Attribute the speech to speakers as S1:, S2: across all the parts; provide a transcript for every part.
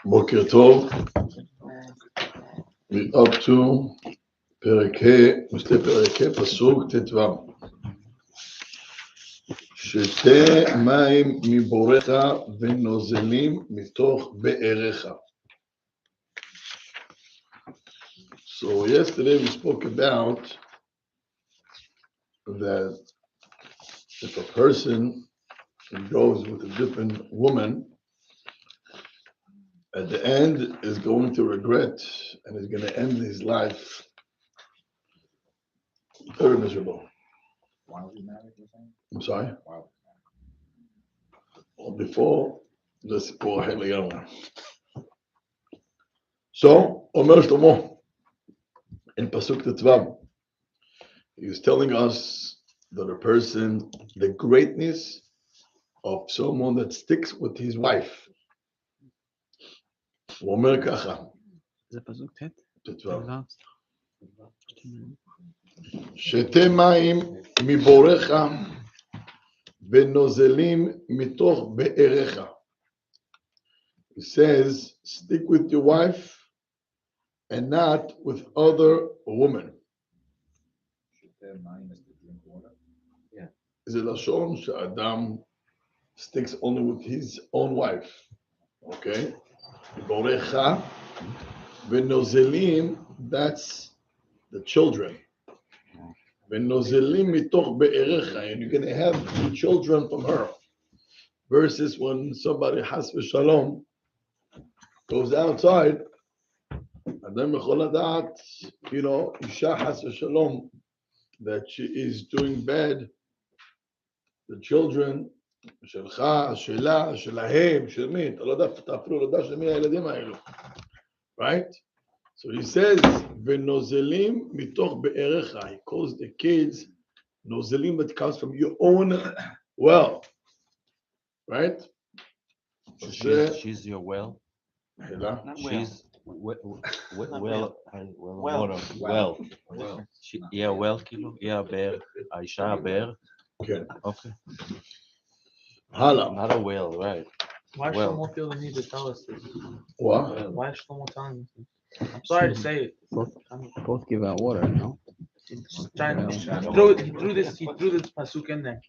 S1: בוקר טוב, we up to משתה פרק פסוק ט"ו. שתה מים מבורך ונוזלים מתוך בארך. So yesterday we spoke about that if a person goes with a different woman, at the end is going to regret and is going to end his life very miserable.
S2: Why was he married?
S1: I'm sorry?
S2: Why?
S1: Well, before this poor Heliana. So, Omer Shlomo, in Pasuk Tetzvav, he is telling us that a person, the greatness of someone that sticks with his wife. Omer Kacha.
S3: זה פסוק ט'?
S1: ט"ו. שתה מים מבורך ונוזלים מתוך בארך. He says, stick with your wife and not with other women. זה לשון שאדם sticks only with his own wife. Okay? מבורך ונוזלים, that's the children. ונוזלים מתוך בארך, and you're going to have children from her. Versus when somebody has v'shalom goes outside, and then b'chol hadat, isha has v'shalom, that she is doing bad, the children, שלך, שלה, שלהם, של מי, אתה אפילו לא יודע של מי הילדים האלו. Right? So he says, ונוזלים מתוך בארך. He calls the kids נוזלים, that comes from your own well. Right?
S4: She's your well.
S1: Hela?
S4: She's well. Yeah, well, כאילו, היא הבאר, האישה הבאר.
S1: כן.
S4: Okay.
S1: הלאה.
S4: Not a well, right.
S3: Why
S4: Well.
S3: Shlomo feel the need to tell us this?
S1: What?
S3: Why is Shlomo telling us this? I'm sorry to say it.
S5: Both give out water, no?
S3: He threw this pasuk in there.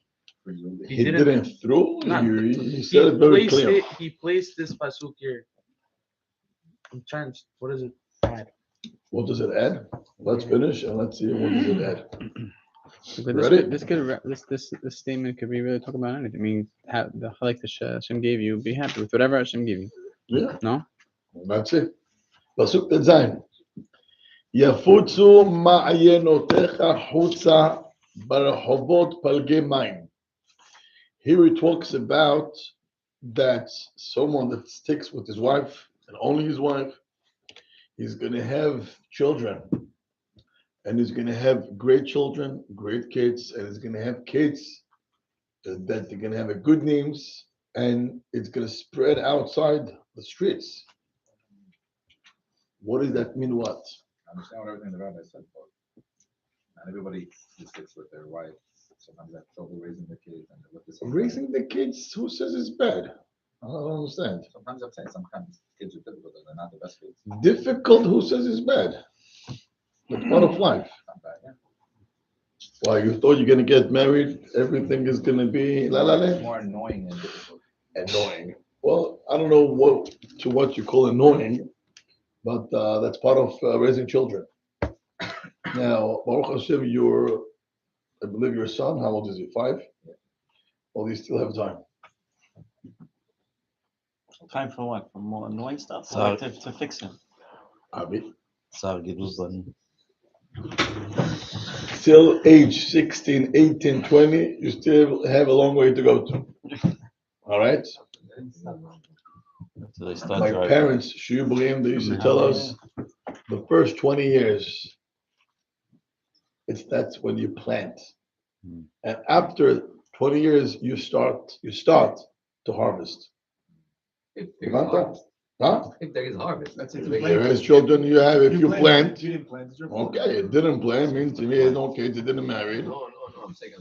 S1: He didn't throw?
S3: Not-
S1: He said it very clear.
S3: He placed this pasuk here. I'm trying to, what is it?
S1: What does it add? Let's finish and let's see what does it add.
S5: But
S1: Ready?
S5: this statement could be really talking about anything. I mean, the like the Hashem gave you, be happy with whatever Hashem gave you.
S1: Yeah.
S5: No?
S1: That's it. פסוק ט"ז. יפוצו מעיינותיך חוצה ברחובות פלגי מים. Here he talks about that someone that sticks with his wife and only his wife, he's going to have children. And he's going to have great children, great kids, and he's going to have kids that they're going to have good names, and it's going to spread outside the streets. What does that mean? What?
S2: I understand what everything the rabbi said, but not everybody sticks with their wife. Sometimes that's trouble raising the kids and with this.
S1: Raising the kids, who says it's bad? I don't understand.
S2: Sometimes I'm saying sometimes kids are difficult, they're not the best kids.
S1: Difficult, who says it's bad? It's part of life.
S2: Not bad, yeah.
S1: Why, you thought you're going to get married, everything is going to be la la
S2: It's
S1: la?
S2: more annoying than difficult.
S1: Annoying. Well, I don't know what you call annoying, but that's part of raising children. Now, Baruch Hashem, I believe your son, how old is he? 5? Well, you still have time.
S4: Time for what? For more annoying stuff? Sorry. To fix him.
S1: Abi.
S4: Sorry, גידול זנים.
S1: Still age 16, 18, 20, you still have a long way to go to. All right?
S4: So they start
S1: My
S4: driving.
S1: parents, Shuyubrim, they used to tell us the first 20 years, that's when you plant. And after 20 years, you start to harvest.
S6: If
S1: Huh?
S6: there is harvest, that's it.
S1: There is children you have if you plant.
S2: You didn't plant, it's your
S1: Okay, it didn't plant means to me, no kids, it didn't marry.
S6: No, I'm saying,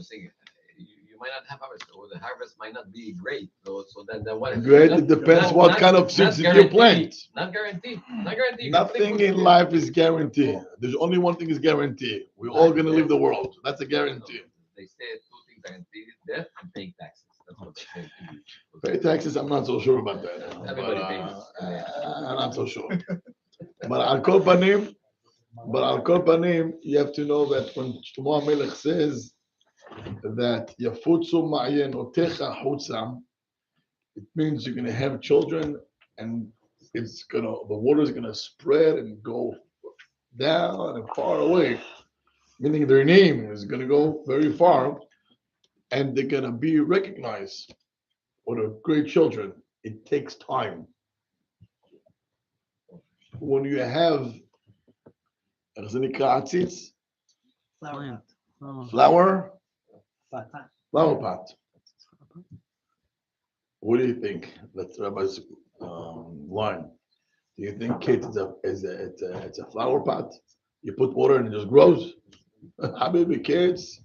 S6: you
S7: you might not have harvest, or the harvest might not be great. So then what?
S1: Great, it depends what kind of seeds did you plant.
S7: Not guaranteed. Not guaranteed.
S1: Nothing in life is guaranteed. There's only one thing is guaranteed. We're all going to leave the world. That's a guarantee.
S7: They say two things are guaranteed: death and paying taxes. That's what they say.
S1: Pay taxes, I'm not so sure about that.
S7: Everybody pays.
S1: I'm not so sure. But al kol panim, you have to know that when Shlomo HaMelech says that yafutzu ma'yenotecha chutza, it means you're going to have children and the water is going to spread and go down and far away, meaning their name is going to go very far and they're going to be recognized for the great children. It takes time. When you have
S5: Plant.
S1: flower pot. What do you think? That's Rabbi's line. Do you think kids it's a flower pot? You put water and it just grows? Habibi, kids,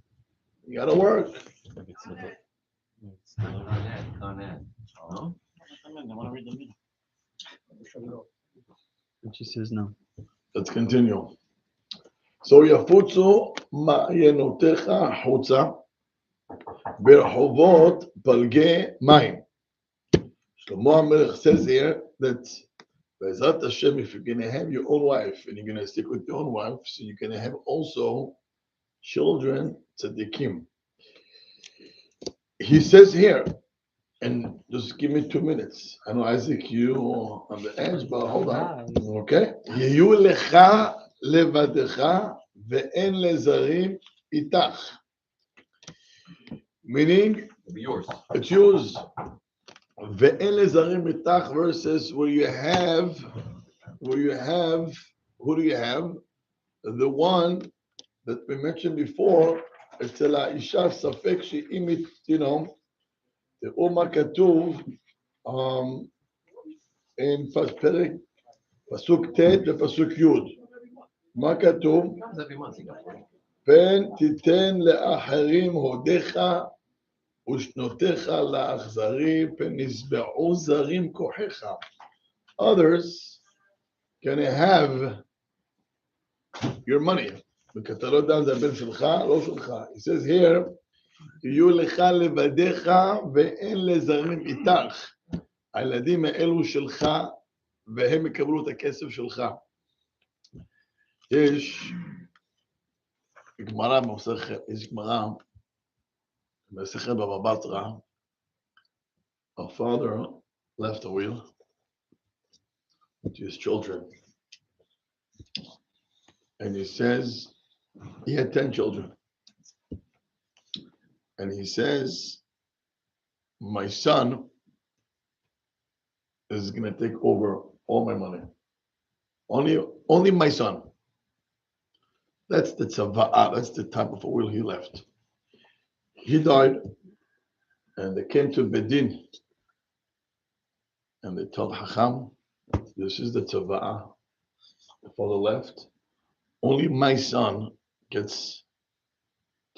S1: you gotta work.
S7: No?
S5: And she says no.
S1: Let's continue. So יפוצו מעיינותיך החוצה ברחובות פלגי מים. Shlomo HaMelech says here that Be'ezrat Hashem, if you're going to have your own wife and you're going to stick with your own wife, so you're going to have also children tzaddikim. He says here, and just give me 2 minutes. I know Isaac, you on the edge, but hold on. Okay? יהיו לך לבדך ואין לזרים איתך. Meaning,
S7: Yours.
S1: it's yours. ואין לזרים איתך versus where you have, who do you have? The one that we mentioned before, אצל האישה ספק שאם היא, תראו מה כתוב in פסוק ט' ופסוק י'. מה כתוב? פן תיתן לאחרים הודיך ושנותיך לאכזרים, פן נשבעו זרים כוחך. Others can have your money. because אתה לא יודע זה הבן שלך, לא שלך. He says here, יהיו לך לבדיך ואין לזרים איתך. הילדים האלו שלך והם יקבלו את הכסף שלך. יש גמרא במסכת בבא בתרא, a father left a will to his children. And he says, he had 10 children. And he says, my son is going to take over all my money. Only my son. That's the tzava'ah, that's the type of a will he left. He died, and they came to Bedin, and they told Hacham, this is the tzava'ah. The father left. Only my son gets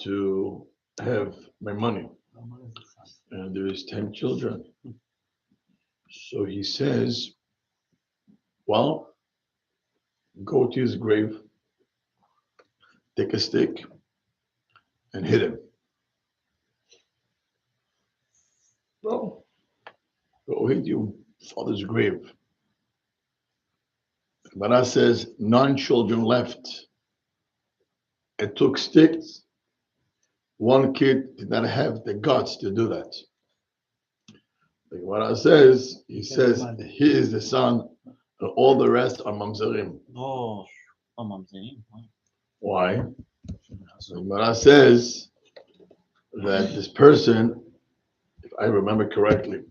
S1: to have my money. And there is 10 children. So he says, well, go to his grave, take a stick, and hit him. No, go hit your father's grave. Gemara says 9 children left. It took sticks. One kid did not have the guts to do that. The Gemara says, he says, he is the son, and all the rest are mamzerim.
S4: Oh, mamzerim.
S1: Why? So Gemara says that this person, if I remember correctly,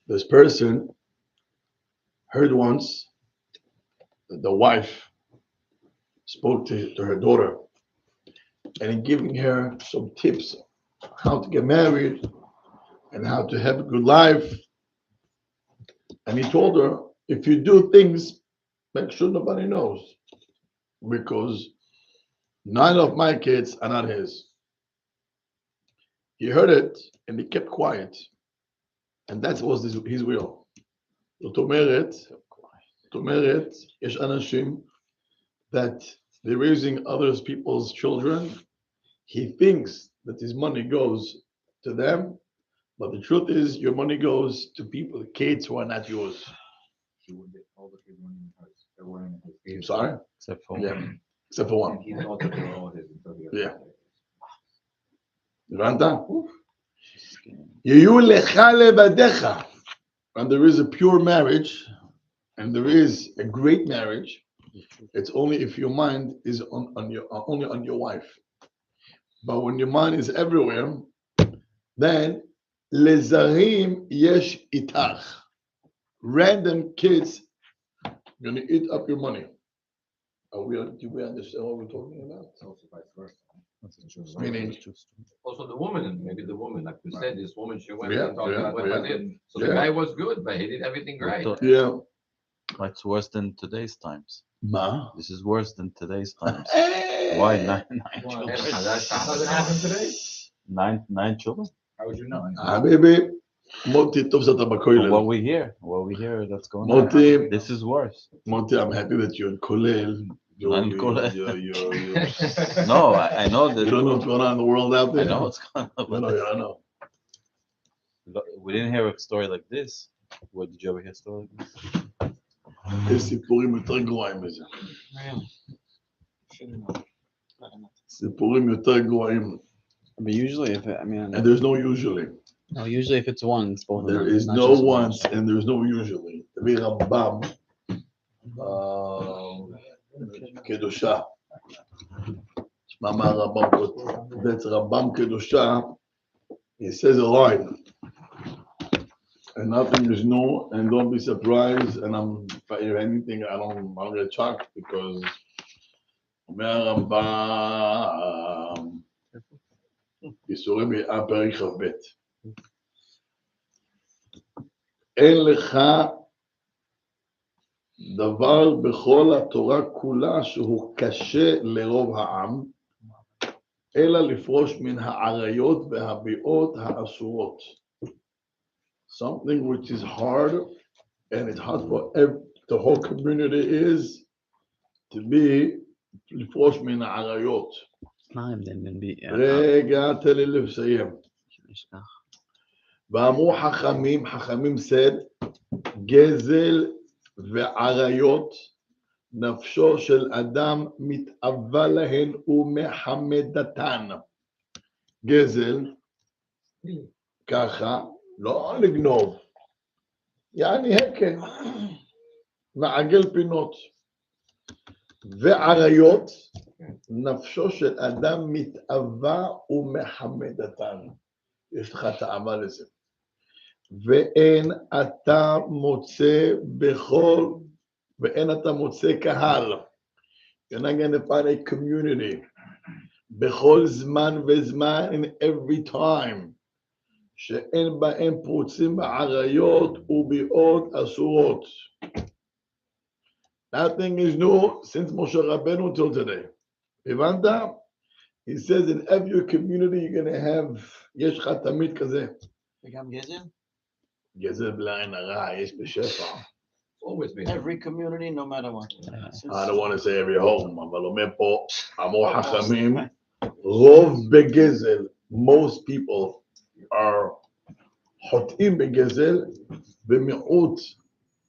S1: this person heard once that the wife spoke to her daughter and giving her some tips how to get married and how to have a good life. And he told her, if you do things, make sure nobody knows, because 9 of my kids are not his. he heard it and he kept quiet. And that was his will. זאת אומרת, יש אנשים that they're raising other people's children. He thinks that his money goes to them, but the truth is your money goes to people, kids who are not yours.
S2: He would get all the kids wearing his, they're wearing his kids.
S1: Sorry?
S4: Except for
S1: Yeah. Except for one.
S2: And he's also doing all his until he
S1: Yeah. הבנת? יהיו לך לבדיך. And there is a pure marriage, and there is a great marriage. It's only if your mind is only on your wife. But when your mind is everywhere, then לזרים יש איתך. Random kids gonna eat up your money. Do we understand what we're talking about?
S2: It's also vice versa.
S1: Meaning,
S7: Also the woman, maybe the woman, like we said, this woman, she went
S1: Yeah,
S7: and talked about what
S1: yeah,
S7: I did. So
S1: yeah.
S7: the guy was good, but he did everything right.
S1: yeah.
S4: it's worse than today's times.
S1: Ma.
S4: This is worse than today's times.
S1: Hey.
S4: Why nine
S7: And
S4: children?
S7: that doesn't happen today.
S4: Nine children?
S2: How would you know?
S1: Habibi, Moti, טוב שאתה בכולל.
S4: What we hear that's going on.
S1: Moti,
S4: This is worse.
S1: Moti, I'm happy that you're in Kolel.
S4: I'm Kolel.
S1: You
S4: No, I know that.
S1: don't know what's going on in the world out
S4: I
S1: there?
S4: know what's going on.
S1: No, I know.
S4: We didn't hear a story like this. What did you ever hear a story like this?
S1: יש סיפורים יותר גרועים מזה. סיפורים יותר גרועים.
S5: But usually, if
S1: And there's no usually.
S5: no, usually if it's one, it's both of
S1: There
S5: them.
S1: is
S5: not
S1: no
S5: just one.
S1: once and there's no usually. תביא רמב"ם, קדושה. תשמע מה הרמב"ם כותב. That's רמב"ם קדושה. He says a line. And nothing is new, and don't be surprised. And if I hear anything, I don't get shocked because אומר הרמב"ם, ייסורים פרק כ"ב. אין לך דבר בכל התורה כולה שהוא קשה לרוב העם, אלא לפרוש מן העריות והביאות האסורות. Something which is hard, and it's hard for the whole community is to be לפרוש מן העריות.
S5: מה ההבדל בין
S1: רגע, תן לי לסיים. ואמרו חכמים said, גזל ועריות, נפשו של אדם מתאווה להן ומחמדתן. גזל, ככה, לא לגנוב, יעני הקן, מעגל פינות. ועריות, נפשו של אדם מתאווה ומחמדתן. יש לך תאווה לזה. ואין אתה מוצא קהל. You're not going to find a community. בכל זמן וזמן, in every time. שאין בהם פרוצים בעריות וביאות אסורות. Nothing is new since Moshe Rabbeinu till today. הבנת? He says in every community you're going to have, יש לך תמיד כזה.
S8: וגם גזל?
S1: גזל בלי עין הרע, יש בשפע.
S7: Always been.
S8: Every community, no matter what.
S1: I don't want to say every home, אבל אומר פה, אמרו חכמים, רוב בגזל, most people are חוטאים בגזל, ומיעוט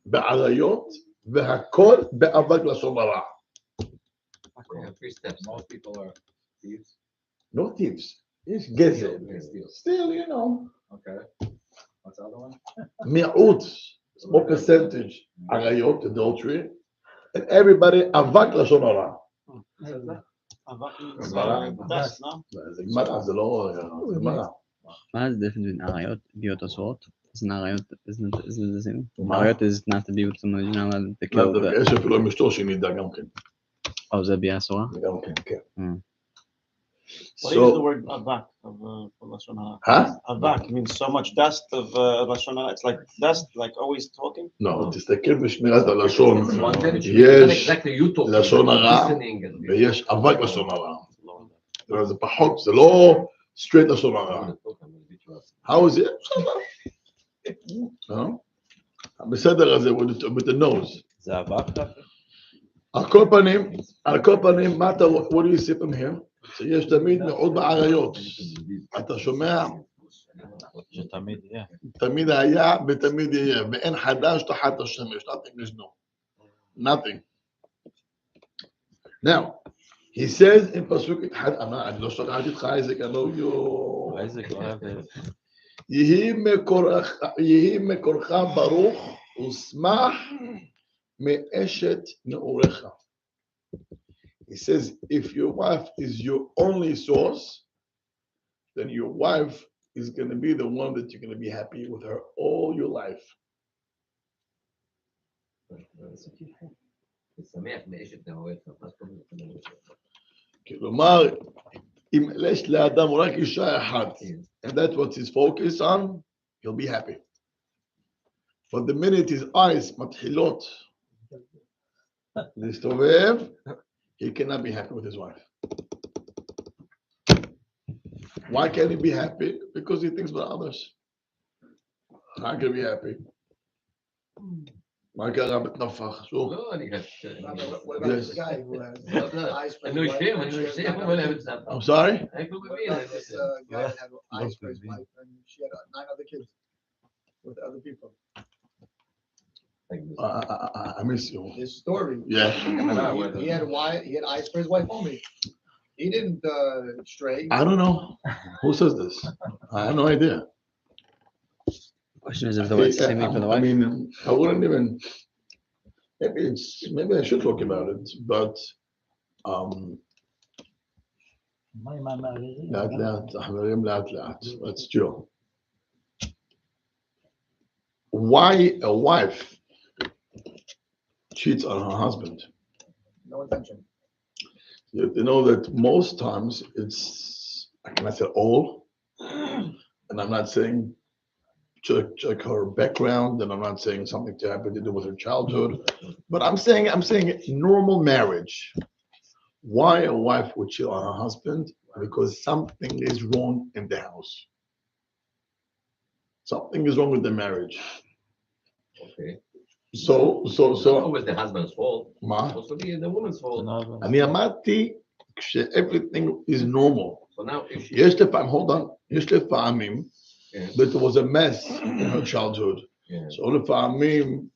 S1: בעריות, והכל באבק לשון הרע.
S7: Yeah, 3 steps.
S2: Most people are thieves.
S1: No thieves, יש גזל.
S2: Steal.
S1: Still, you know,
S2: Okay. What's the other one?
S1: מיעוט, small percentage, עריות, adultery, and everybody אבק לשון הרע.
S8: Dust, no?
S1: זה גמרא, זה לא, זה גמרא.
S5: מה זה difference בין עריות, ביאות אסורות? Isn't עריות, isn't it the same?
S1: מה?
S5: עריות is not to be with someone, you're not allowed to kill the...
S1: יש אפילו עם אשתו שנדע גם כן.
S5: Oh, זה ביאה אסורה?
S1: גם כן, כן.
S8: What is the word avak of Lashon Hara?
S1: Huh?
S8: Avak means so much dust of Lashon Hara. It's like dust, like always talking.
S1: לא, תסתכל בשמירת הלשון,
S7: One minute,
S1: יש
S7: exactly you talking,
S1: לשון הרע
S7: listening and-
S1: ויש אבק לשון הרע. זה פחות, זה לא straight לשון הרע. How is it? No? בסדר הזה, with the nose.
S4: זה עבר ככה?
S1: על כל פנים, מה אתה, what do you see from here? שיש תמיד מאוד בעריות. אתה שומע?
S4: שתמיד יהיה.
S1: תמיד היה ותמיד יהיה, ואין חדש תחת השמש. Nothing is new. Nothing. Now, he says in פסוק אחד, אני לא שכחתי איתך איזק, אני לא יו.
S4: איזק לא אוהב.
S1: יהי מקורך ברוך ושמח מאשת נעוריך. He says, if your wife is your only source, then your wife is going to be the one that you're going to be happy with her all your life. כלומר, אם יש לאדם רק אישה אחת, and that's what he's focused on, he'll be happy. But the minute his eyes מתחילות להסתובב, he cannot be happy with his wife. Why can't he be happy? Because he thinks about others. How can he be happy? מה קרה בתנפח? שוב.
S7: לא, אני
S1: Yes.
S6: What about this guy who has eyes for his wife?
S1: I'm sorry?
S6: What about this guy that had eyes for his wife and she had 9 other kids with other people?
S1: I miss you.
S6: His story.
S1: Yeah.
S6: He had eyes for his wife only. He didn't stray.
S1: I don't know. Who says this? I have no idea.
S5: Question is if the wife's the same thing for the
S1: I
S5: wife.
S1: mean, I wouldn't even. Maybe I should talk about it, but לאט לאט, חברים, לאט לאט. Let's chill. Why a wife cheats on her husband?
S6: No intention.
S1: You have to know that most times it's, I cannot say all, and I'm not saying check her background, and I'm not saying something to happen to do with her childhood, but I'm saying normal marriage. Why a wife would cheat on her husband? Because something is wrong in the house. Something is wrong with the marriage.
S7: Okay.
S1: So,
S7: Always the husband's fault.
S1: מה?
S7: Supposed to be the woman's fault.
S1: אני אמרתי ש-everything is normal.
S7: So now if she.
S1: יש לפעמים, hold on, יש לפעמים
S7: Yeah.
S1: that there was a mess in her childhood.
S7: Yeah.
S1: So לפעמים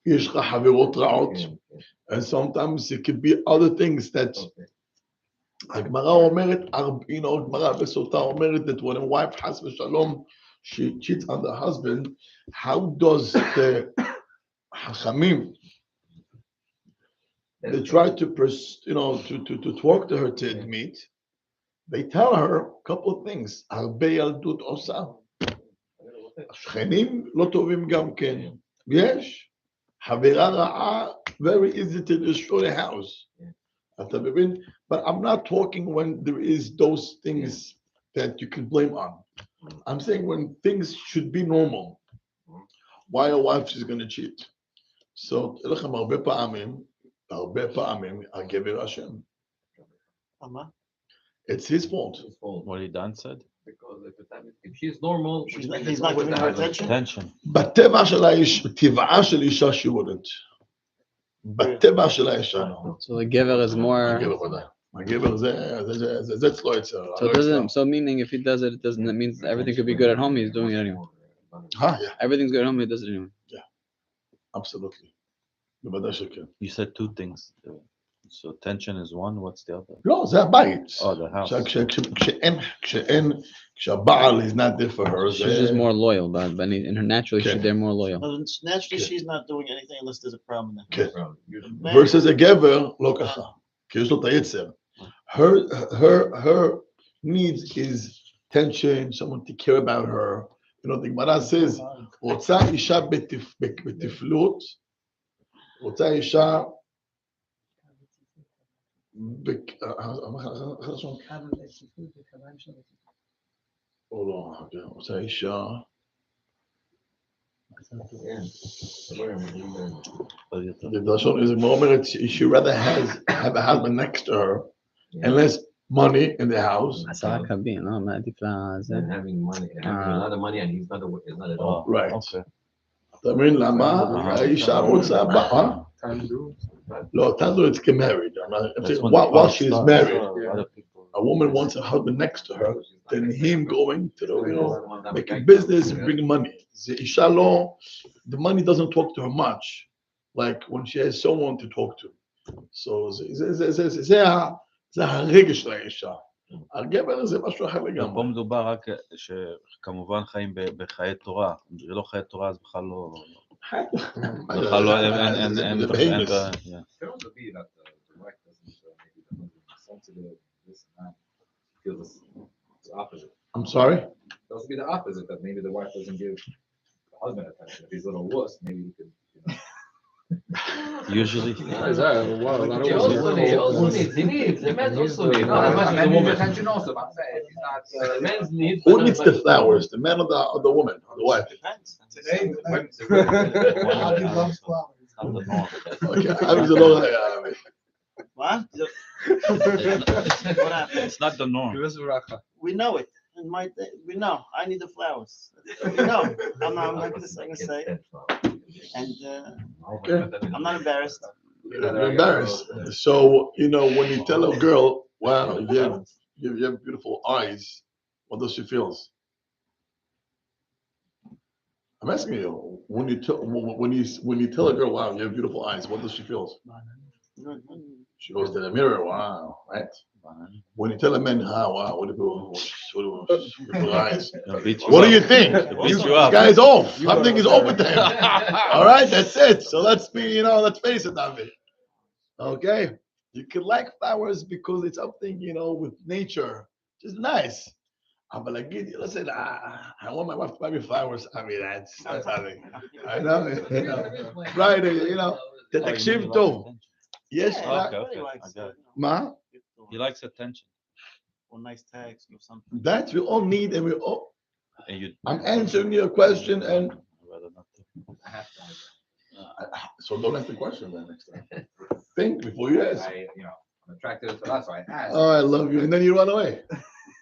S1: יש לך חברות רעות,
S7: Yeah.
S1: and sometimes it could be other things that
S7: Okay.
S1: הגמרא אומרת, הגמרא בסוטה אומרת that when a wife חס ושלום, she cheats on the husband, how does the חכמים, they try to to talk to her to admit, they tell her a couple of things, הרבה ילדות עושה. השכנים לא טובים גם כן. יש. חברה רעה, very easy to destroy a house. אתה מבין? But I'm not talking when there is those things that you can blame on. I'm saying when things should be normal. Why a wife is going to cheat? So, תראה לכם הרבה פעמים, הגבר אשם. It's his fault.
S7: His fault.
S4: What he done said?
S7: Because if she's normal,
S8: He's not giving her attention.
S4: Attention.
S1: בטבע של האישה, טבעה של אישה she wouldn't. בטבע של האישה, לא.
S5: So the giver is more.
S1: הגבר ודאי. הגבר זה אצלו יצר.
S5: So it doesn't. So meaning if he does it, it doesn't. That means everything could be good at home. He's doing it anyway.
S1: Yeah,
S5: Everything's good at home. He does it anyway.
S1: absolutely. בוודאי שכן.
S4: You said two things. So tension is one. What's the other?
S1: לא, זה הבית.
S4: Oh, the house.
S1: כשהבעל is not there for her,
S5: She's just more loyal, but in her naturally
S1: Okay.
S5: they're more loyal.
S8: Naturally, she's not doing anything unless there's a problem in the
S1: כן.
S8: house.
S1: versus a גבר, לא ככה. כי יש לו את היצר. Her needs is tension, someone to care about her. You know, the Gemara says, רוצה אישה בתפלות, רוצה אישה או לא, רוצה אישה the Lashon is more, she rather have a husband next to her, unless money in the house.
S5: 10 קבין, לא? מה עדיף לזה?
S7: And having money, having a lot of money, and he's not at all.
S1: Right.
S4: אוקיי.
S1: אתה מבין למה? האישה רוצה הבאה. לא, tandu it's get married. While she is married, a woman wants a husband next to her, then him going to the, making business and bringing money. The isha lo, the money doesn't talk to her much, like when she has someone to talk to. So זה הרגש של האישה. הגבר זה משהו אחר
S4: פה
S1: לגמרי.
S4: מדובר רק שכמובן חיים בחיי תורה. אם זה לא חיי תורה, אז בכלל לא... בכלל לא, אין...
S2: It could also be that the wife doesn't maybe the husband is sensitive, this and that. Feels it's the opposite.
S1: I'm sorry?
S2: It could also be the opposite, that maybe the wife doesn't give the husband attention. If he's a little wuss, maybe he could,
S4: usually.
S7: He needs. The man also needs. No, as much as the woman.
S2: attention also, but I'm saying, if he's not,
S7: The man's needs.
S1: Who needs the flowers? The man or the woman? Or the wife?
S8: Depends.
S6: Today,
S8: What?
S6: Adi loves flowers.
S4: Not the norm.
S1: Okay, I was a little like,
S8: What happened?
S4: It's not the norm.
S8: We know it. In my day, we know. I need the flowers. We know. I'm not going to say. And I'm not embarrassed.
S1: you're embarrassed. So, when you tell a girl, wow, you have beautiful eyes, what does she feel? I'm asking you, when you tell a girl, wow, you have beautiful eyes, what does she feel? She goes to the mirror, wow, right? When you tell a man, wow, what beautiful eyes. What do you think?
S4: Beats you
S1: This
S4: up.
S1: guy is off. Something is off with him. All right, that's it. So let's face it, David. Okay? You can like flowers because it's something, with nature. Just nice. But like, let's say, I want my wife to buy me flowers. I mean, that's nothing. I know. Friday, תקשיב טוב. יש
S8: Yeah,
S1: לה...
S8: everybody likes
S4: I got it.
S1: מה?
S4: He likes attention.
S8: or nice tags or something.
S1: That we all need, and we all...
S4: And you...
S1: I'm answering your question, and
S4: I'd rather not to.
S1: so don't ask the question then next time. Think before you ask.
S2: I'm attracted to that, so I ask.
S1: Oh, I love you, and then you run away.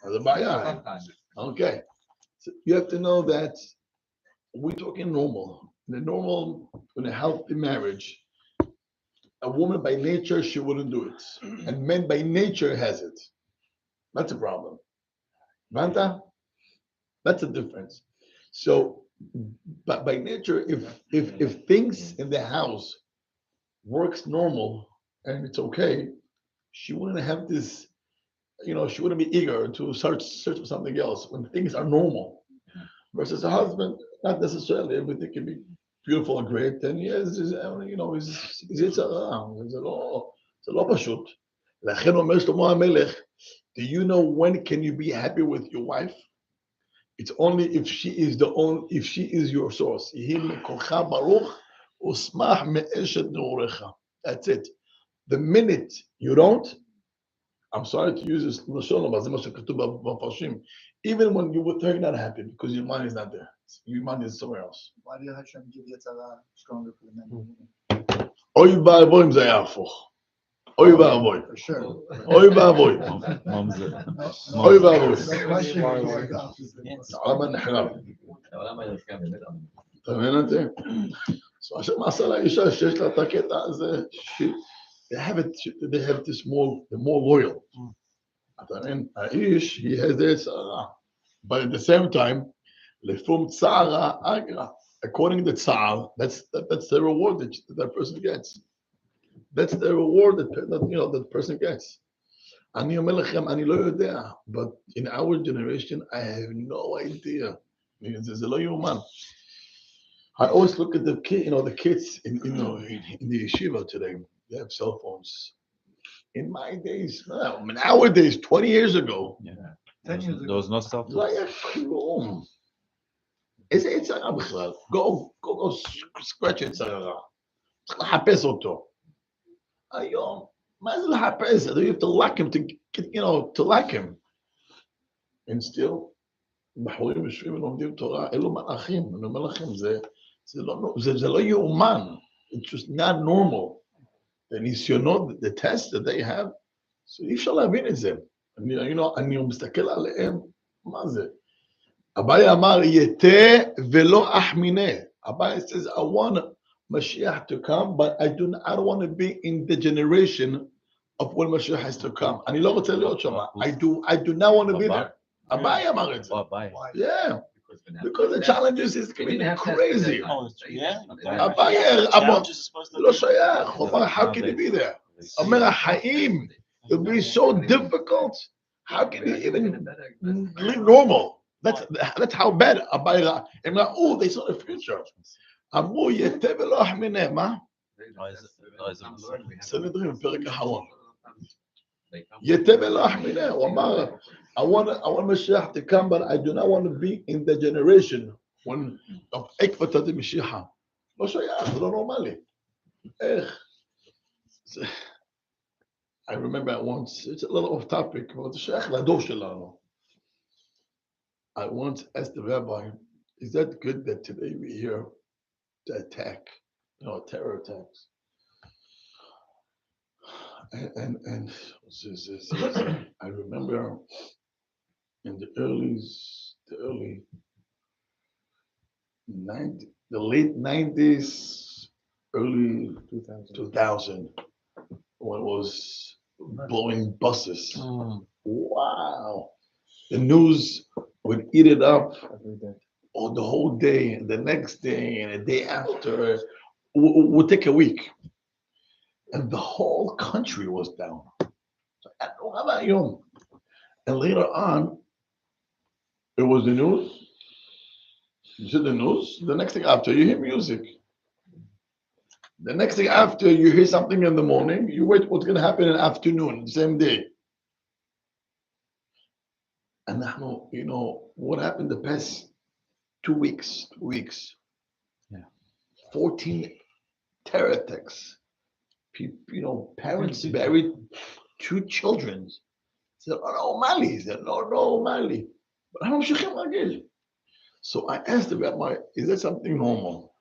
S1: As a buyer.
S2: Sometimes.
S1: Okay. So you have to know that we're talking normal. In a healthy marriage, a woman by nature, she wouldn't do it. And men by nature has it. That's a problem. Vanta? That's a difference. So, but by nature, if things in the house works normal and it's okay, she wouldn't have this, she wouldn't be eager to search for something else when things are normal. Versus a husband, not necessarily everything can be beautiful and great, and yes, it's a lot pashut. לכן אומר שלמה המלך, do you know when can you be happy with your wife? It's only if she is your source. יהי מקורך ברוך ושמח מאשת נעוריך. That's it. The minute you don't, I'm sorry to use this lashon, but זה מה שכתוב במפרשים. Even when you with her, you're not happy because your mind is not there. Your mind is somewhere else.
S6: Why did Hashem give Yetzirah stronger for the men?
S1: אוי ואבוי אם זה היה הפוך. אוי ואבוי.
S6: For sure.
S1: אוי ואבוי.
S4: Mamzer.
S1: אוי ואבוי.
S6: The question is the opposite.
S1: העולם הנחרב.
S7: העולם הנפגע באמת.
S1: אתה מבין את זה? So השם עשה לאישה שיש לה את הקטע הזה, they have this more loyal. אתה מבין? האיש, he has this, but at the same time, לפום צערה אגרה. According to Tzar, that's the reward that person gets. That's the reward that person gets. אני אומר לכם, אני לא יודע, but in our generation, I have no idea. זה לא יאומן. I always look at the kids in the yeshiva today. They have cell phones. In my days, nowadays, 20 years ago,
S4: Yeah.
S6: 10 years
S4: There was no self.
S1: לא היה כלום. איזה יצרה בכלל? Go scratch יצרה. צריך לחפש אותו. היום, מה זה לחפש? You have to like him to like him. And still, בחורים יושבים ולומדים תורה, אלו מלאכים, אני אומר לכם, זה לא יאומן. It's just not normal. The ניסיונות, the tests that they have, so אי אפשר להבין את זה. אני מסתכל עליהם, מה זה? אביי אמר, יתה ולא אחמינה. Abai says, I want Mashiach to come, but I don't want to be in the generation of when Mashiach has to come. אני לא רוצה להיות שם. I do not want to be there. Abai אמר את זה. Yeah. Because the challenges is getting crazy. אביי, לא שייך. How can he be there? אומר, החיים, it'll be so difficult. How can he even live normal? That's how bad Abai. Oh, they saw the future. אמרו יתה ולא אחמינה, מה? סנהדרין, פרק אחרון. יתה ולא אחמינה, הוא אמר, I want Mashiach to come, but I do not want to be in the generation when of עקבתא דמשיחא. לא שייך, זה לא נורמלי. איך? I remember once, it's a little off topic, but זה שייך לדור שלנו. I once asked the rabbi, is that good that today we hear the attack, terror attacks? And I remember in the late 90s, early 2000, when it was blowing buses. Wow. The news would eat it up the whole day, and the next day, and the day after. Would take a week. And the whole country was down. And later on, it was the news. You see the news. The next thing after, you hear music. The next thing after, you hear something in the morning. You wait what's going to happen in the afternoon, the same day. And now, what happened the past 2 weeks? 2 weeks. Yeah. 14 terror attacks. Parents buried 2 children. Said, "Oh, Mali." Said, "No, Mali." But I'm sure. So I asked the rabbi, "Is that something normal?"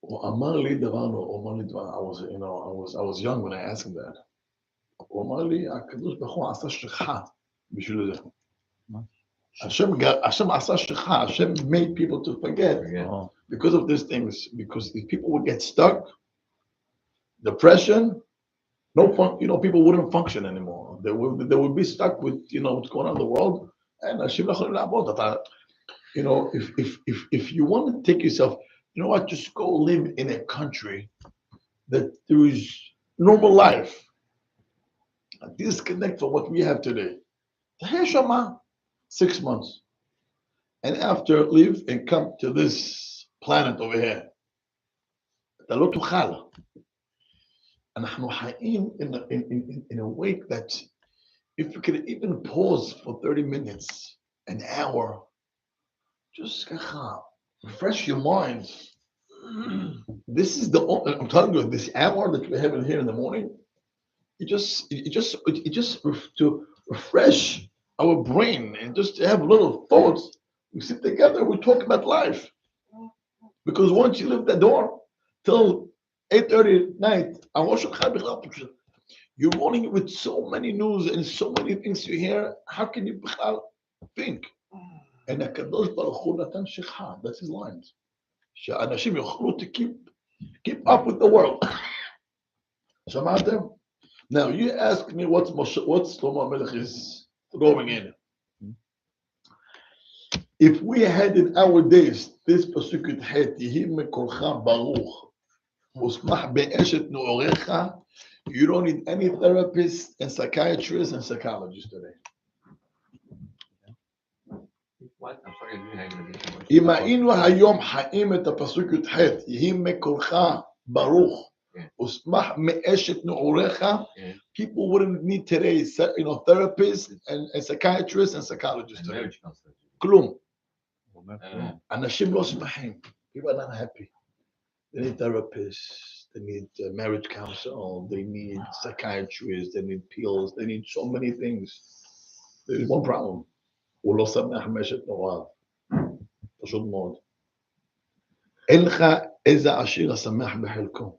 S1: Well, I was young when I asked him that. Hashem made people to forget because of these things. Because if people would get stuck, depression, people wouldn't function anymore. They would be stuck with what's going on in the world. And if you want to take yourself, just go live in a country that there is normal life. Disconnect from what we have today. 6 months. And after leave and come to this planet over here. אתה לא תוכל. אנחנו חיים in a way that if you could even pause for 30 minutes, an hour, just refresh your mind. This is I'm telling you, this hour that we have in here in the morning, it just to refresh our brain and just to have little thoughts. We sit together, we talk about life. Because once you leave the door till 8:30 at night, you're running with so many news and so many things you hear. How can you think? And HaKadosh Baruch Hu natan shekha. That's his lines. שאנשים יוכלו to keep up with the world. שמעתם? Now you ask me what Shlomo HaMelech is going in. If we had in our days this pasuk het יהי מקולך ברוך ושמח באשת נעוריך, you don't need any therapists and psychiatrists and psychologists today.
S7: What? I'm sorry, I didn't hear you.
S1: אם היינו היום חיים את הפסוק י"ח, יהי מקולך ברוך ושמח מאשת נעוריך, people wouldn't need today, therapists and psychiatrists and psychologists today. כלום. אנשים לא שמחים. People are not happy. They need therapists, they need marriage counsel, they need psychiatrists, they need pills, they need so many things. There's one problem. הוא לא שמח מאשת נעוריו. פשוט מאוד. אין לך איזה עשיר השמח בחלקו.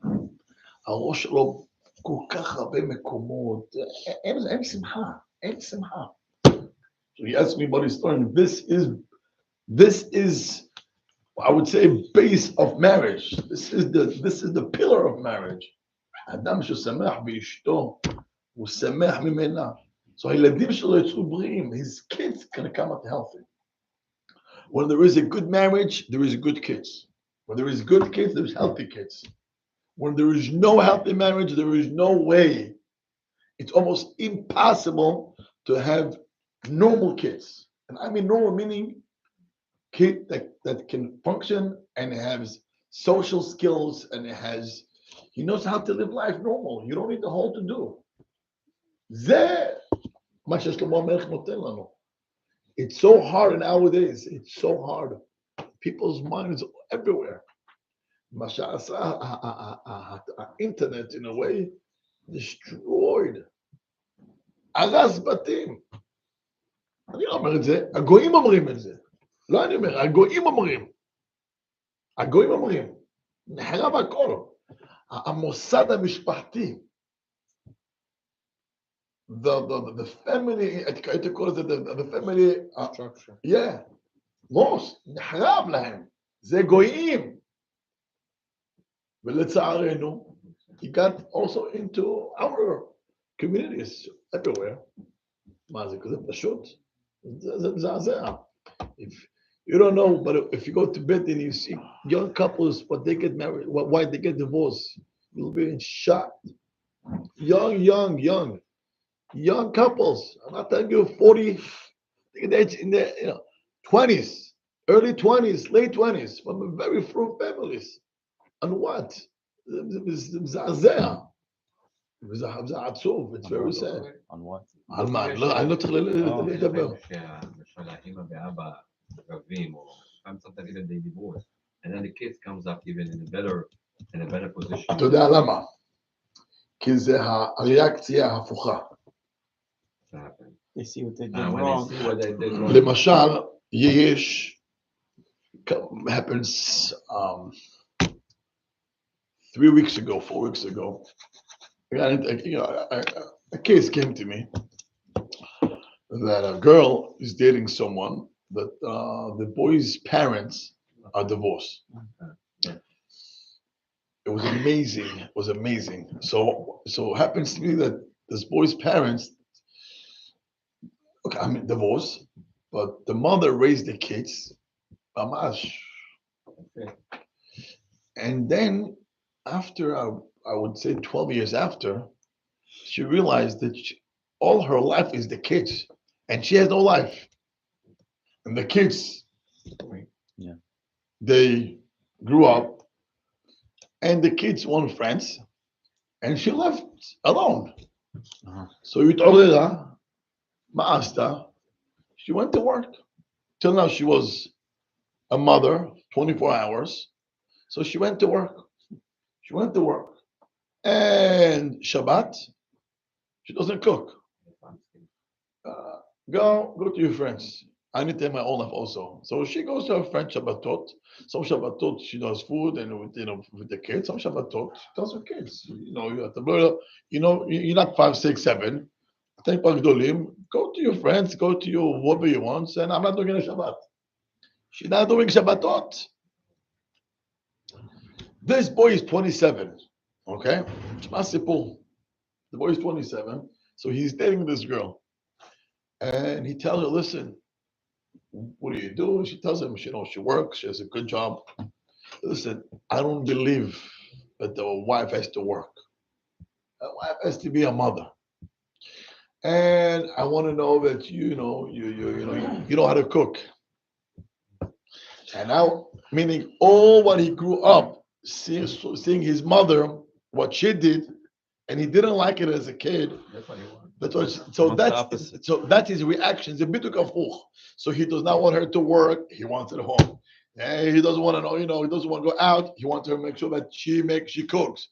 S1: הראש שלו כל כך הרבה מקומות, אין שמחה, אין שמחה. So he asked me about his story. This is, I would say, base of marriage. This is the pillar of marriage. אדם ששמח באשתו, הוא שמח ממנה. So הילדים שלו יצאו בריאים. His kids can come out healthy. When there is a good marriage, there is good kids. When there is good kids, there's healthy kids. When there is no healthy marriage, there is no way. It's almost impossible to have normal kids. And I mean normal meaning kid that can function and has social skills and he knows how to live life normal. You don't need the whole to do. זה מה ששלמה המלך נותן לנו. It's so hard nowadays. It's so hard. People's minds are everywhere. מה שעשה האינטרנט in a way destroyed. הרס בתים. אני לא אומר את זה, הגויים אומרים את זה. לא אני אומר, הגויים אומרים. הגויים אומרים. נחרב הכל. המוסד המשפחתי. The family, הייתי קורא לזה, the family,
S5: Structure.
S1: yeah, most, נחרב להם. זה גויים. ולצערנו, he got also into our communities everywhere. מה זה כזה פשוט? זה מזעזע. If you don't know, but if you go to bed and you see young couples, but they get married, why they get divorced, you'll be in shock. Young couples. I'm not telling you 40, in the 20s, early 20s, late 20s, from very fruit families. And what? זה עצוב, it's very sad.
S4: On what?
S1: על מה? אני לא צריך לדבר.
S7: שהאמא ואבא רבים, או פעם צריך להגיד על די דיברות, and then the kids comes up even in a better position.
S1: אתה יודע למה? כי זה הריאקציה ההפוכה.
S8: They see what they did
S7: When
S8: wrong.
S7: they see what they did wrong.
S1: למשל, יש, happens 3 weeks ago, 4 weeks ago, a case came to me that a girl is dating someone that the boy's parents are divorced. It was amazing. It was amazing. So it happens to me that this boy's parents, okay, I mean divorced, but the mother raised the kids, mamash. And then after I would say 12 years after, she realized that all her life is the kids, and she has no life. And the kids, they grew up, and the kids want friends, and she left alone. So התעוררה, מה עשתה? She went to work. Till now she was a mother, 24 hours. So she went to work. And Shabbat, she doesn't cook. Go to your friends. I need to have my own life also. So she goes to her friend Shabbatot. Some Shabbatot she does food and with the kids. Some Shabbatot she does with kids. You're not 5, 6, 7. Go to your friends, go to your whatever you want, and I'm not doing a Shabbat. She's not doing Shabbatot. This boy is 27. Okay? The boy is 27. So he's dating this girl. And he tells her, listen, what do you do? She tells him, she works, she has a good job. Listen, I don't believe that the wife has to work. The wife has to be a mother. And I want to know that you know how to cook. And now, meaning all what he grew up seeing his mother, what she did, and he didn't like it as a kid. That's his reaction. It's a bit of so he does not want her to work. He wants her home. And he doesn't want to know. He doesn't want to go out. He wants her to make sure that she cooks.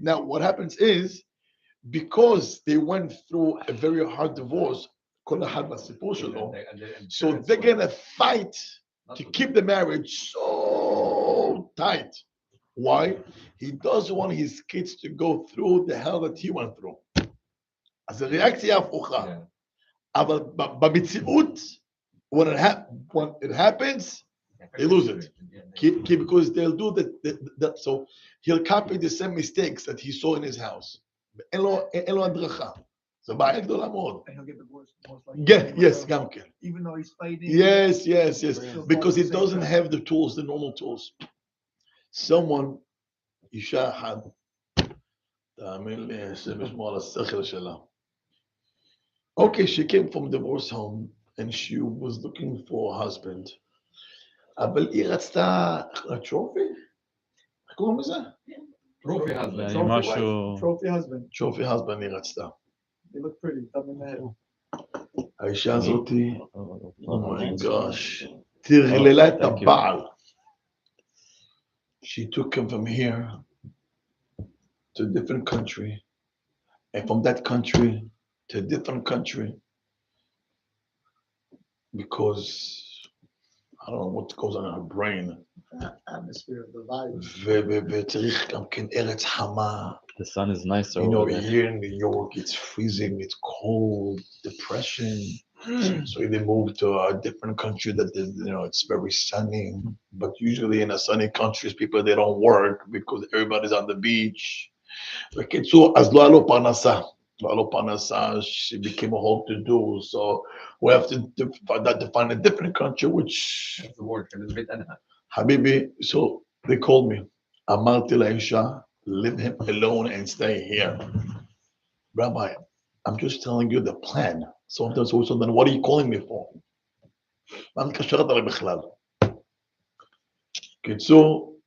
S1: Now, what happens is because they went through a very hard divorce. So they're gonna fight to keep the marriage so tight. Why? He doesn't want his kids to go through the hell that he went through. אז הריאקציה הפוכה.
S2: Yeah.
S1: אבל במציאות, when it happens, they lose it. Because they'll do that. So he'll copy the same mistakes that he saw in his house. אין לו הדרכה. זו בעיה גדולה מאוד.
S6: And he'll get divorced most likely.
S1: Yes, גם כן.
S6: Even though he's fighting.
S1: Yes.
S6: Still
S1: Because
S6: fall
S1: he
S6: the same
S1: doesn't
S6: trap.
S1: have the tools, the normal tools. Someone, אישה אחת, תאמין לי, השם ישמור על השכל שלה. Okay, she came from divorce home and she was looking for a husband. אבל היא רצתה טרופי? איך קוראים לזה?
S2: Trophy
S4: זה
S2: husband.
S4: היה משהו...
S6: Trophy husband.
S1: טרופי husband היא רצתה.
S6: They look pretty. Thumb in the head.
S1: האישה הזאתי, oh my gosh, תרללה את הבעל. She took him from here to a different country, and from that country to a different country, because I don't know what goes on in her brain.
S6: Atmosphere, the vibe.
S1: וצריך גם כן ארץ חמה.
S4: The sun is nicer
S1: You know,
S4: over there.
S1: here in New York, it's freezing, it's cold, depression. So they moved to a different country that, it's very sunny. But usually in a sunny countries, people, they don't work because everybody's on the beach. בקיצור, אז לא היה לו פרנסה. לא היה לו פרנסה, she became a whole to do. So we have to find a different country, which...
S2: That's the word. And it's a bit anha.
S1: Habibi, so they called me. אמרתי לאישה, leave him alone and stay here. Rabbi, I'm just telling you the plan. So then what are you calling me for? מה מתקשרת עליי בכלל? קיצור,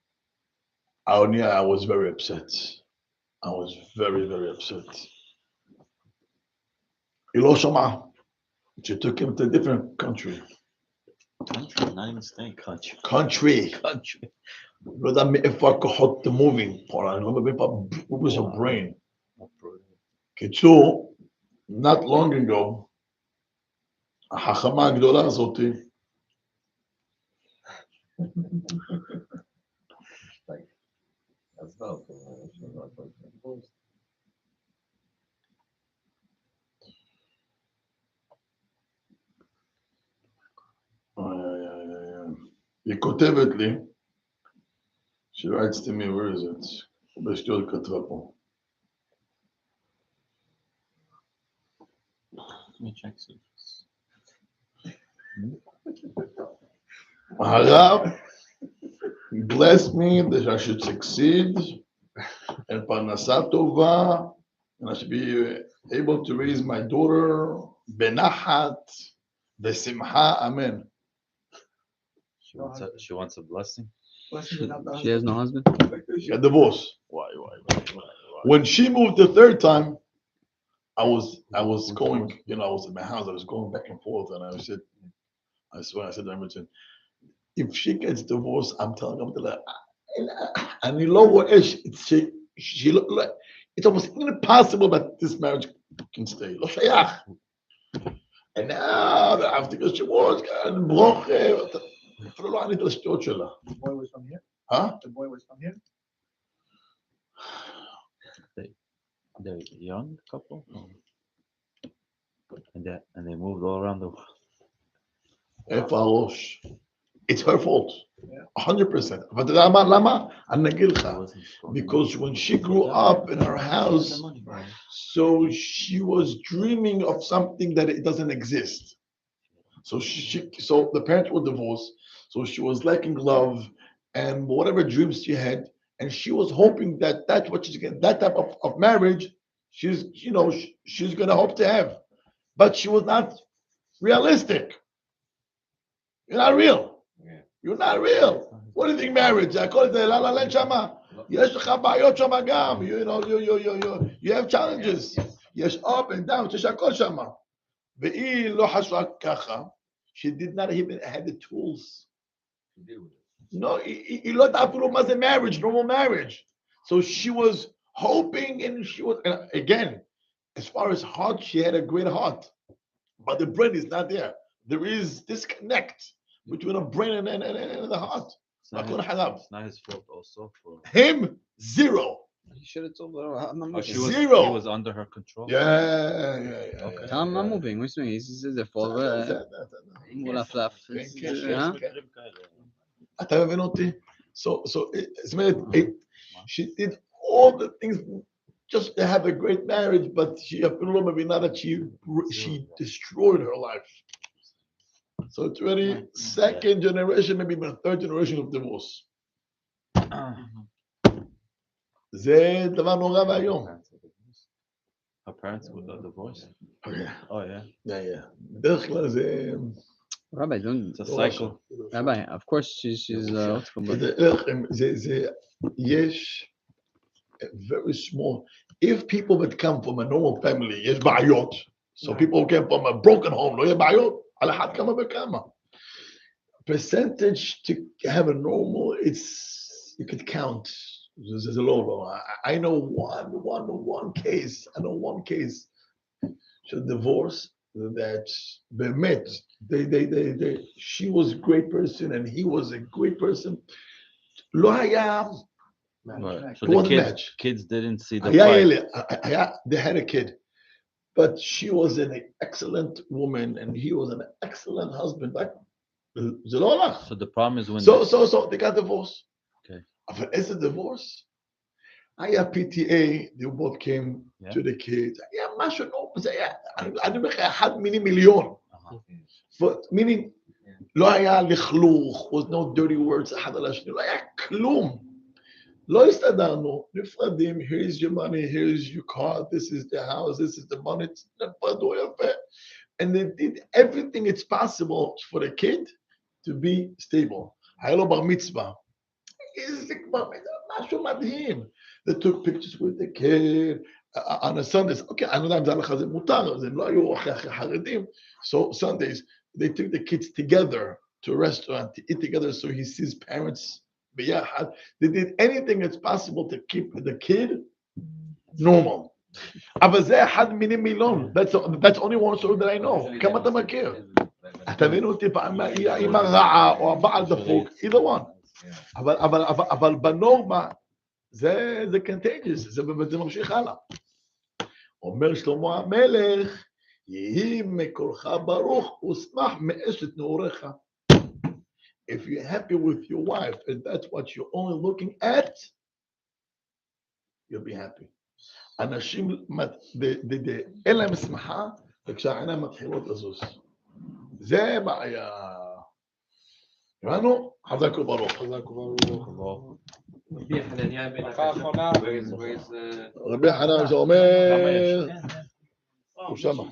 S1: I was very upset. I was very, very upset. היא לא שמעה. She took him to a different country.
S4: Country, not even staying country.
S1: Country. לא יודע מאיפה הכוחות the moving part. אני לא מבין what was her brain. קיצור, not long ago, החכמה הגדולה הזאתי,
S2: That's not.
S1: היא כותבת לי, she writes to me, where is it? בשטויות כתבה פה.
S4: Let me check some.
S1: הרב bless me that I should succeed and פרנסה טובה and I should be able to raise my daughter בנחת ושמחה, amen.
S4: She wants a blessing.
S5: She has no husband?
S1: She got divorced.
S4: Why?
S1: When she moved the third time, I was going, I was in my house, I was going back and forth, and I said to Emerson, if she gets divorced, I'm telling her, and you know what, she looked like, it's almost impossible that this marriage can stay. לא שייך. And now, after she was, and ברוכה, אפילו לא ענית לשטויות שלה.
S6: The boy was from here?
S1: Huh?
S6: The boy was from here?
S4: They're a young couple, and they moved all around the world.
S1: איפה הראש? It's her fault. 100%. אבל למה? אני אגיד לך. Because when she grew up in her house, so she was dreaming of something that it doesn't exist. So so the parents were divorced. So she was lacking love and whatever dreams she had, and she was hoping that that's what she's getting, that type of marriage, she's gonna hope to have. But she was not realistic. You're not real.
S2: Yeah.
S1: You're not real. What do you think marriage? הכל זה לה לה לה שמה. יש לך בעיות שמה גם. You have challenges. יש up and down. יש הכל שמה. והיא לא חשבה ככה. She did not even have the tools.
S2: To deal with it.
S1: No, היא לא יודעת אפילו מה זה marriage, normal marriage. So she was hoping, and she was, and again, as far as heart, she had a great heart. But the brain is not there. There is disconnect between the brain and the heart. הכל חלב.
S4: It's not his fault also for.
S1: Him, zero.
S5: He should have told her, I'm not
S4: Oh,
S5: moving.
S1: Zero.
S4: He was under her control.
S1: Yeah.
S5: Tell him I'm moving. What's doing? He's their fault. מולפלף.
S1: אתה מבין אותי? So, זאת אומרת, she did all the things just to have a great marriage, but she אפילו לא מבינה that she destroyed her life. So it's already second generation, maybe even third generation of divorce. זה דבר נורא והיום.
S4: Her parents got divorced. Oh yeah.
S1: Yeah. בדרך כלל זה...
S5: Rabbi, don't.
S4: It's a cycle.
S5: Rabbi, of course she's what's called.
S1: זה יש very small. If people would come from a normal family, יש בעיות. So people came from a broken home, לא יהיה בעיות. על אחת כמה וכמה. Percentage to have a normal, it's you could count. There's a low. I know one case. So divorce that באמת, she was a great person and he was a great person. לא היה.
S4: So the kids didn't see the fight.
S1: They had a kid. But she was an excellent woman and he was an excellent husband.
S4: So the problem is when
S1: So they got divorced.
S4: Okay.
S1: But as a divorce, I had PTA, they both came to the kids. Yeah, משהו אני אומר לך, 1,000,000. But meaning, לא היה לכלוך, was no dirty words, אחד על השני, לא היה כלום. לא הסתדרנו, נפרדים, here's your money, here's your car, this is the house, this is the money, נפרדו יפה. And they did everything it's possible for the kid to be stable. היה לו בר מצווה. איזה כבר משהו מדהים. They took pictures with the kid on a Sundays. Okay, אני לא יודע אם זה הלכה, זה מותר, אז הם לא היו אחרי חרדים. So Sundays, they took the kids together to a restaurant to eat together so he sees parents. They did anything that's possible to keep the kid normal. אבל זה 1,000,000. That's only one story that I know. כמה אתה מכיר? אתה מבין אותי פעם האמא רעה או הבעל דפוק, either one. אבל בנורמה זה contagious, זה ממשיך הלאה. אומר שלמה המלך, יהי מקולך ברוך ושמח מאשת נעוריך. If you're happy with your wife and that's what you're only looking at, you'll be happy. אנשים, אין להם שמחה, וכשהעיניים מתחילות לזוז. זה בעיה. הבנו? חזק וברוך. רבי חנן שאומר, הוא שמה.